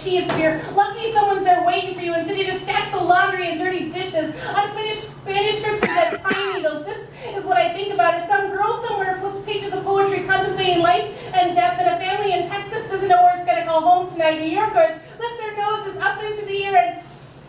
cheese. If you're lucky, someone's there waiting for you, and Cynthia just stacks of laundry and dirty dishes, unfinished manuscripts and dead pine needles. This is what I think about. As some girl somewhere flips pages of poetry contemplating life and death, and a family in Texas doesn't know where it's going to call home tonight. New Yorkers lift their noses up into the air and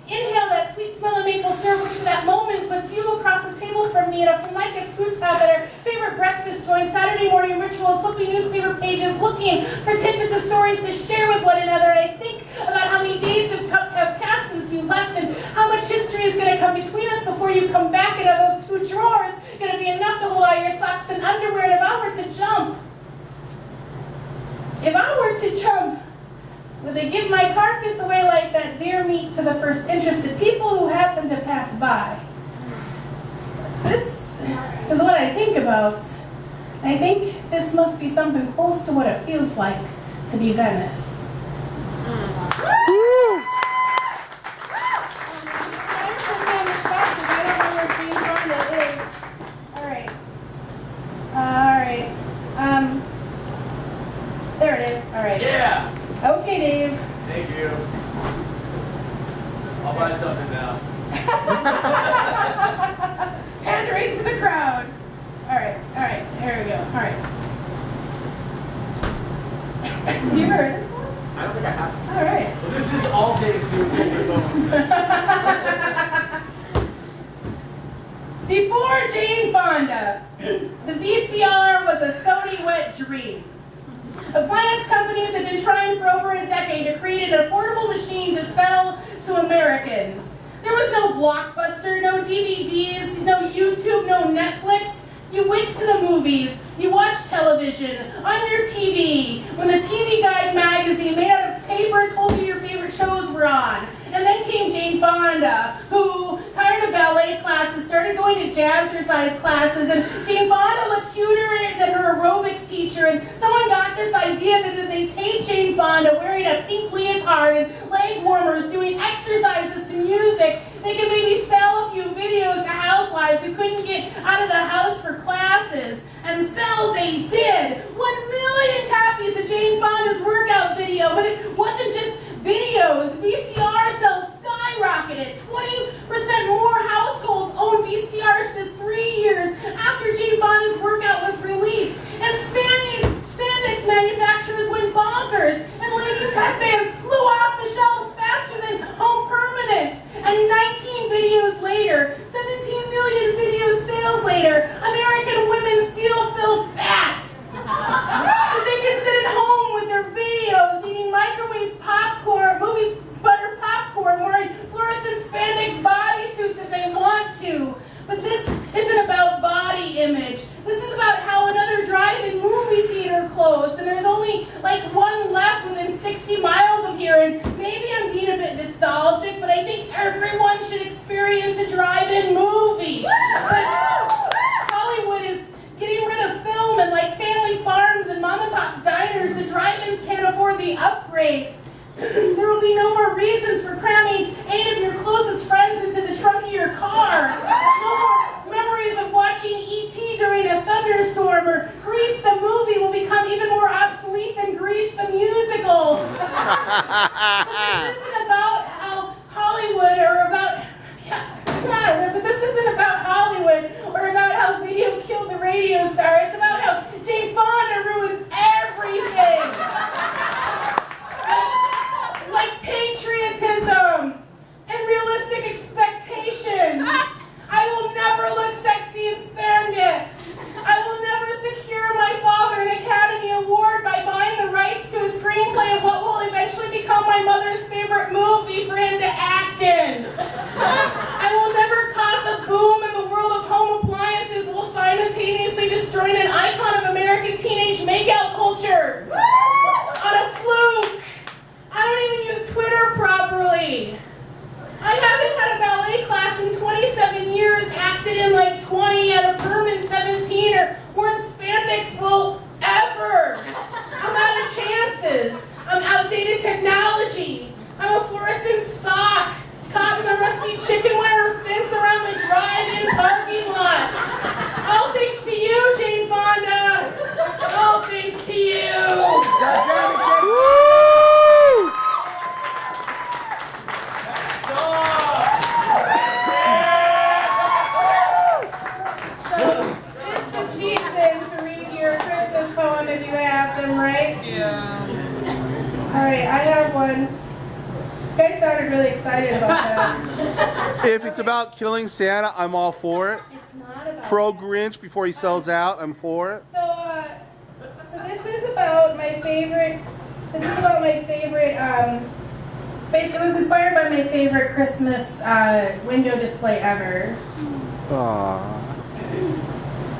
inhale that sweet smell of maple syrup, which for that moment puts you across the table from me from like a two-top at our favorite breakfast joint, Saturday morning rituals, flipping newspaper pages, looking for tidbits of stories to share with one another. And I think about how many days have passed since you left and how much history is going to come between us before you come back, and are those two drawers going to be enough to hold all your socks and underwear? And if I were to jump, would they give my carcass away like that deer meat to the first interested people who happen to pass by? This is what I think about. I think this must be something close to what it feels like to be Venice. There it is. All right. Yeah. Okay, Dave. Thank you. I'll buy something now. Pandering to the crowd. All right. Here we go. All right. Have you ever heard this one? I don't think I have. All right. Well, this is all Dave's new favorite moments. Before Jane Fonda, the VCR was a Sony wet dream. Appliance companies had been trying for over a decade to create an affordable machine to sell to Americans. There was no Blockbuster, no DVDs, no YouTube, no Netflix. You went to the movies, you watched television, on your TV, when the TV Guide magazine made out of paper told you your favorite shows were on. And then came Jane Fonda, who, tired of ballet classes, started going to jazzercise classes, and Jane Fonda looked cuter than her aerobics teacher, and someone got this idea that they taped Jane Fonda wearing a pink leotard and leg warmers, doing exercises to music. They could maybe sell a few videos to housewives who couldn't get out of the house for classes. And sell they did. 1 million copies of Jane Fonda's workout video, but it wasn't just videos. VCR sales skyrocketed. 20% more households owned VCRs just 3 years after Jane Fonda's workout was released. And spandex manufacturers went bonkers, and ladies' headbands flew off the shelves faster than home permanents. And 19 videos later, 17 million video sales later, American women still feel fat. But they can sit at home with their videos, eating microwave popcorn, movie butter popcorn, wearing fluorescent spandex bodysuits if they want to. But this isn't about body image. This is about how another drive-in movie theater closed, and there's only like one left within 60 miles of here. And maybe I'm being a bit nostalgic, but I think everyone should experience a drive-in movie. But Hollywood is getting rid of film, and like family farms and mom-and-pop diners, the drive-ins can't afford the upgrades. There will be no more reasons for cramming 8 of your closest friends into the trunk of your car. No more memories of watching E.T. during a thunderstorm, or Grease the movie will become even more obsolete than Grease the musical. But this isn't about how Hollywood or about... God, but this isn't about Hollywood or about how video killed the radio star. It's about how Jane Fonda ruins everything. right? Yeah. All right, I have one. You guys sounded really excited about that. If it's about killing Santa, I'm all for it. It's not about Pro that. Grinch before he sells out, I'm for it. So this is about my favorite. This is about my favorite. It was inspired by my favorite Christmas window display ever. Aww.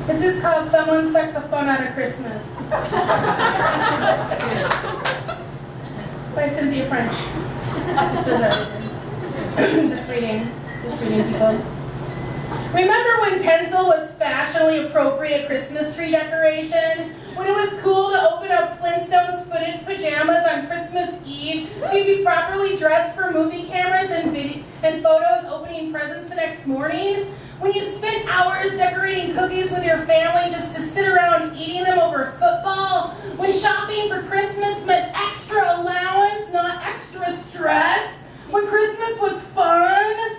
This is called "Someone Sucked the Fun Out of Christmas" by Cynthia French. It says everything. Just reading people. Remember when tinsel was fashionably appropriate Christmas tree decoration? When it was cool to open up Flintstones footed pajamas on Christmas Eve so you'd be properly dressed for movie cameras and photos opening presents the next morning? When you spent hours decorating cookies with your family just to sit around eating them over football? When shopping for Christmas meant extra allowance, not extra stress? When Christmas was fun?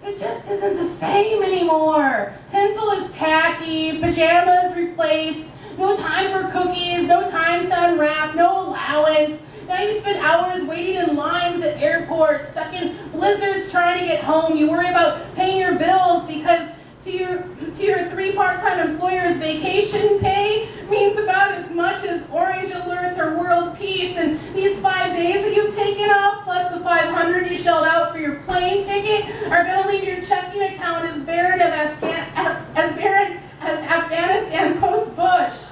It just isn't the same anymore. Tinsel is tacky, pajamas replaced, no time for cookies, no times to unwrap, no allowance. Now you spend hours waiting in lines at airports, stuck in blizzards trying to get home. You worry about paying your bills because to your 3 part-time employer's vacation pay means about as much as orange alerts or world peace. And these 5 days that you've taken off, plus the $500 you shelled out for your plane ticket, are going to leave your checking account as barren as Afghanistan post-Bush.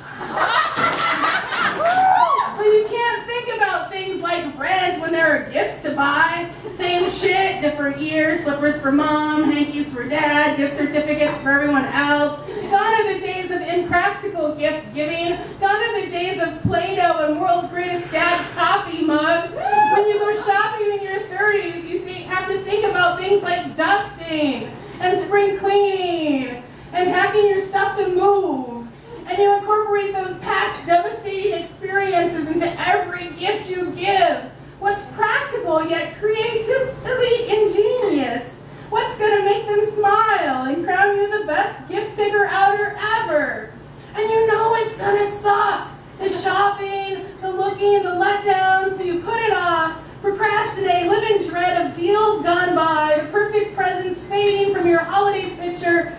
But you can't think about things like rent when there are gifts to buy. Same shit, different years, slippers for mom, hankies for dad, gift certificates for everyone else. Gone are the days of impractical gift giving. Gone are the days of Play-Doh and world's greatest dad coffee mugs. When you go shopping in your 30s, you have to think about things like dusting and spring cleaning and packing your stuff to move. And you incorporate those past devastating experiences into every gift you give. What's practical yet creatively ingenious? What's going to make them smile and crown you the best gift picker outer ever? And you know it's going to suck. The shopping, the looking, the letdown, so you put it off, procrastinate, live in dread of deals gone by, the perfect presents fading from your holiday picture.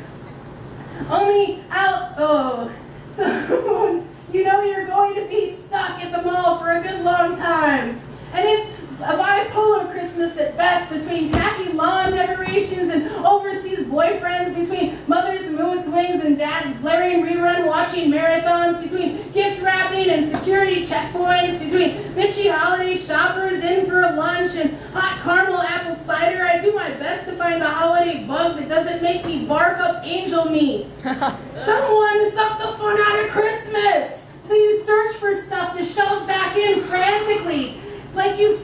So you know you're going to be stuck at the mall for a good long time. And it's a bipolar Christmas at best, between tacky lawn decorations and overseas boyfriends, between mother's mood swings and dad's blaring rerun watching marathons, between gift wrapping and security checkpoints, between bitchy holiday shoppers in for a lunch and hot caramel apple cider. I do my best to find the holiday bug that doesn't make me barf up angel meat. Someone sucked the fun out of Christmas. So you search for stuff to shove back in frantically, like you're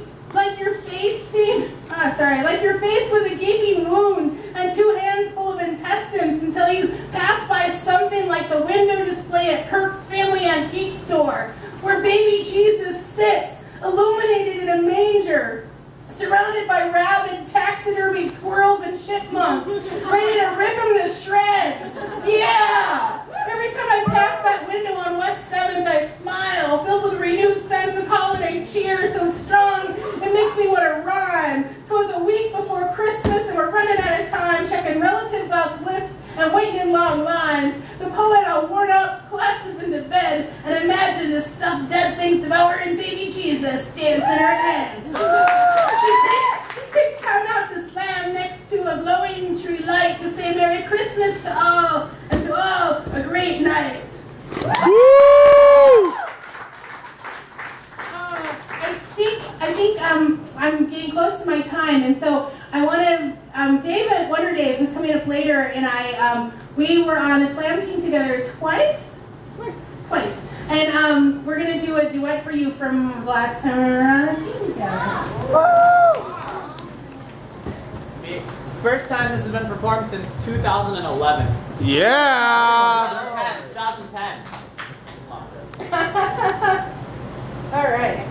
faced with a gaping wound and 2 hands full of intestines until you pass by something like the window display at Kirk's Family Antique Store, where baby Jesus sits, illuminated in a manger, surrounded by rabid, taxidermied squirrels and chipmunks, ready to rip him to shreds. Yeah! Every time I pass that window on West 7th, I smile, filled with a renewed sense of holiday cheer so strong it makes me want to rhyme. 'Twas a week before Christmas and we're running out of time, checking relatives' house lists and waiting in long lines. The poet, all worn out, collapses into bed and imagines the stuffed dead things devouring baby Jesus stands in her head. She takes time out to slam next to a glowing tree light to say Merry Christmas to all, and to all a great night. I think I'm getting close to my time, and so I want to, David, Wonder Dave, who's coming up later, and we were on a slam team together twice, and we're going to do a duet for you from last time we were on a team together. First time this has been performed since 2011. Yeah! 2010. All right.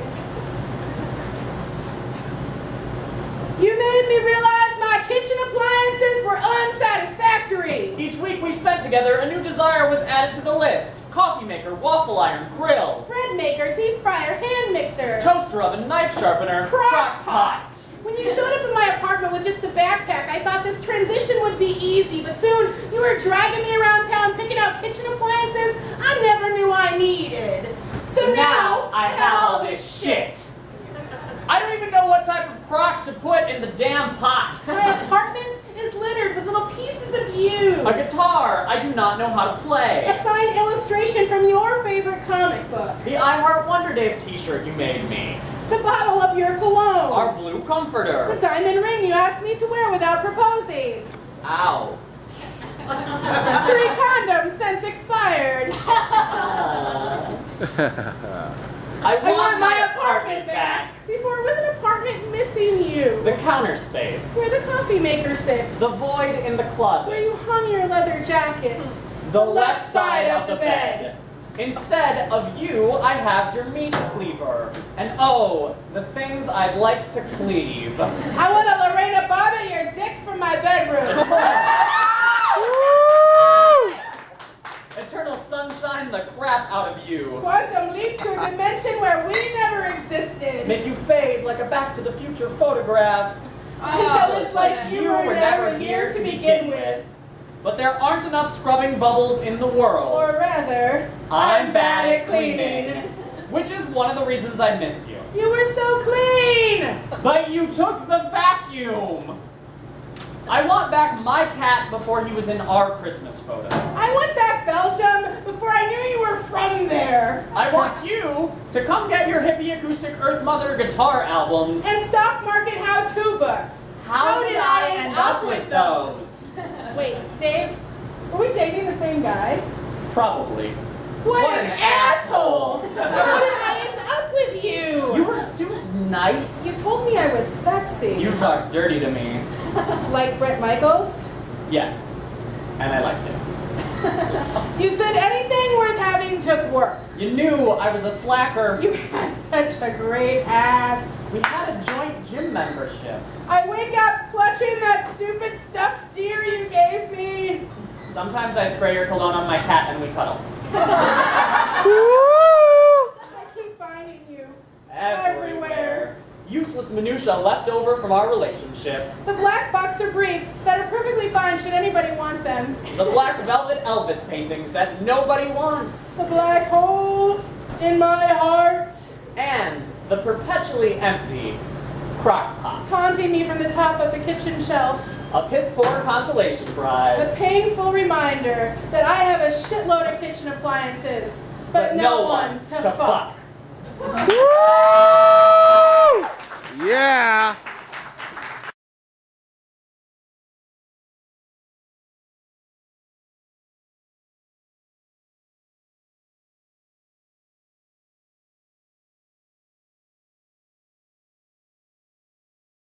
You made me realize my kitchen appliances were unsatisfactory. Each week we spent together, a new desire was added to the list. coffee maker, waffle iron, grill, bread maker, deep fryer, hand mixer, toaster oven, knife sharpener, crock pot. pot. When you showed up in my apartment with just a backpack, I thought this transition would be easy, but soon you were dragging me around town picking out kitchen appliances I never knew I needed. So now I have all this shit. I don't even know what type of crock to put in the damn pot. My apartment is littered with little pieces of you. A guitar I do not know how to play. A signed illustration from your favorite comic book. The I Heart Wonder Dave t-shirt you made me. The bottle of your cologne. Our blue The comforter. diamond ring you asked me to wear without proposing. Ow. 3 condoms since expired. I want my apartment back. Before it was an apartment missing you. The counter space. Where the coffee maker sits. The void in the Where closet. you hung your leather jackets. The left side of the bed. Instead of you, I have your meat cleaver. And oh, the things I'd like to cleave. I want to Lorena Bobbitt your dick from my bedroom. Eternal sunshine the crap out of you. Quantum leap to a dimension where we never existed. Make you fade like a Back to the Future photograph. Until it's like you were never here to begin with. But there aren't enough scrubbing bubbles in the world. Or rather, I'm bad at cleaning. Which is one of the reasons I miss you. You were so clean. But you took the vacuum. I want back my cat before he was in our Christmas photo. I went back Belgium before I knew you were from there. I want you to come get your hippie acoustic Earth Mother guitar albums. And stock market how-to books. How did I end up with those? Wait, Dave, were we dating the same guy? Probably. What an asshole! How did I end up with you? You were too nice. You told me I was sexy. You talked dirty to me. Like Bret Michaels? Yes. And I liked it. You said anything worth having took work. You knew I was a slacker. You had such a great ass. We had a joint gym membership. I wake up clutching that stupid stuffed deer you gave me. Sometimes I spray your cologne on my cat and we cuddle. I keep finding you. Everywhere. Useless minutia left over from our relationship. The black boxer briefs that are perfectly fine should anybody want them. The black velvet Elvis paintings that nobody wants. The black hole in my heart. And the perpetually empty crock pot. Taunting me from the top of the kitchen shelf. A piss-poor consolation A prize. painful reminder that I have a shitload of kitchen appliances, but no one to fuck. Yeah.